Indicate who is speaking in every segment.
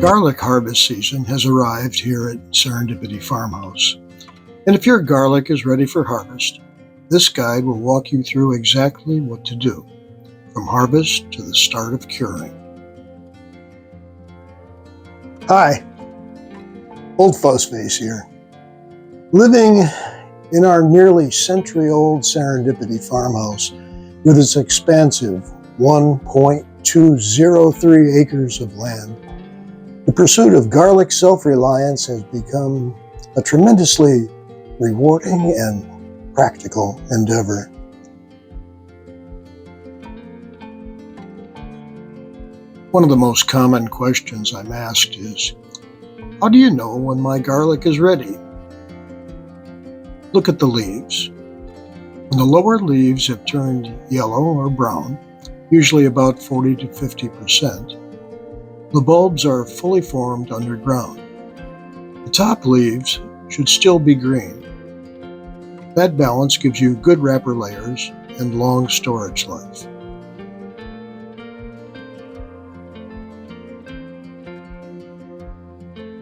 Speaker 1: Garlic harvest season has arrived here at Serendipity Farmhouse. And if your garlic is ready for harvest, this guide will walk you through exactly what to do, from harvest to the start of curing. Hi, Old Fuzz Face here. Living in our nearly century-old Serendipity Farmhouse with its expansive 1.203 acres of land, the pursuit of garlic self-reliance has become a tremendously rewarding and practical endeavor. One of the most common questions I'm asked is, how do you know when my garlic is ready? Look at the leaves. When the lower leaves have turned yellow or brown, usually about 40 to 50%, the bulbs are fully formed underground. The top leaves should still be green. That balance gives you good wrapper layers and long storage life.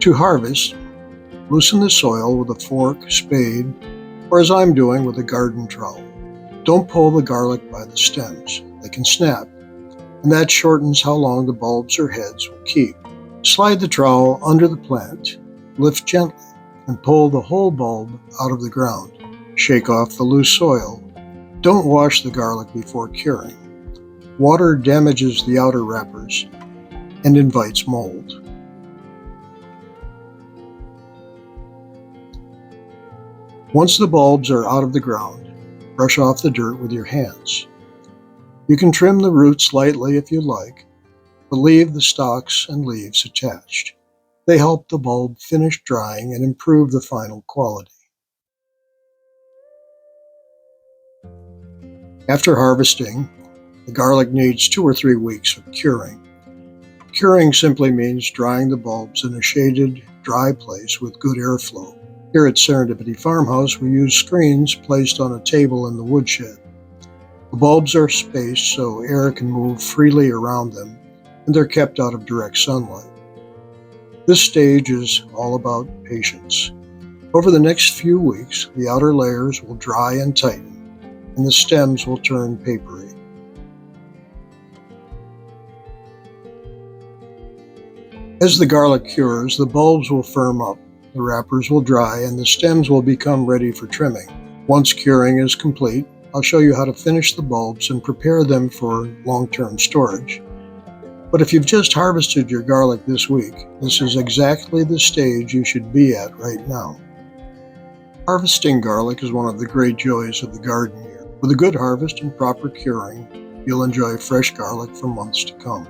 Speaker 1: To harvest, loosen the soil with a fork, spade, or as I'm doing with a garden trowel. Don't pull the garlic by the stems. They can snap, and that shortens how long the bulbs or heads will keep. Slide the trowel under the plant, lift gently, and pull the whole bulb out of the ground. Shake off the loose soil. Don't wash the garlic before curing. Water damages the outer wrappers and invites mold. Once the bulbs are out of the ground, brush off the dirt with your hands. You can trim the roots lightly if you like, but leave the stalks and leaves attached. They help the bulb finish drying and improve the final quality. After harvesting, the garlic needs 2 or 3 weeks of curing. Curing simply means drying the bulbs in a shaded, dry place with good airflow. Here at Serendipity Farmhouse, we use screens placed on a table in the woodshed. The bulbs are spaced so air can move freely around them, and they're kept out of direct sunlight. This stage is all about patience. Over the next few weeks, the outer layers will dry and tighten, and the stems will turn papery. As the garlic cures, the bulbs will firm up, the wrappers will dry, and the stems will become ready for trimming. Once curing is complete, I'll show you how to finish the bulbs and prepare them for long-term storage. But if you've just harvested your garlic this week, this is exactly the stage you should be at right now. Harvesting garlic is one of the great joys of the garden year. With a good harvest and proper curing, you'll enjoy fresh garlic for months to come.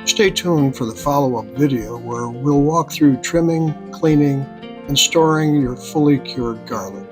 Speaker 1: Stay tuned for the follow-up video where we'll walk through trimming, cleaning, and storing your fully cured garlic.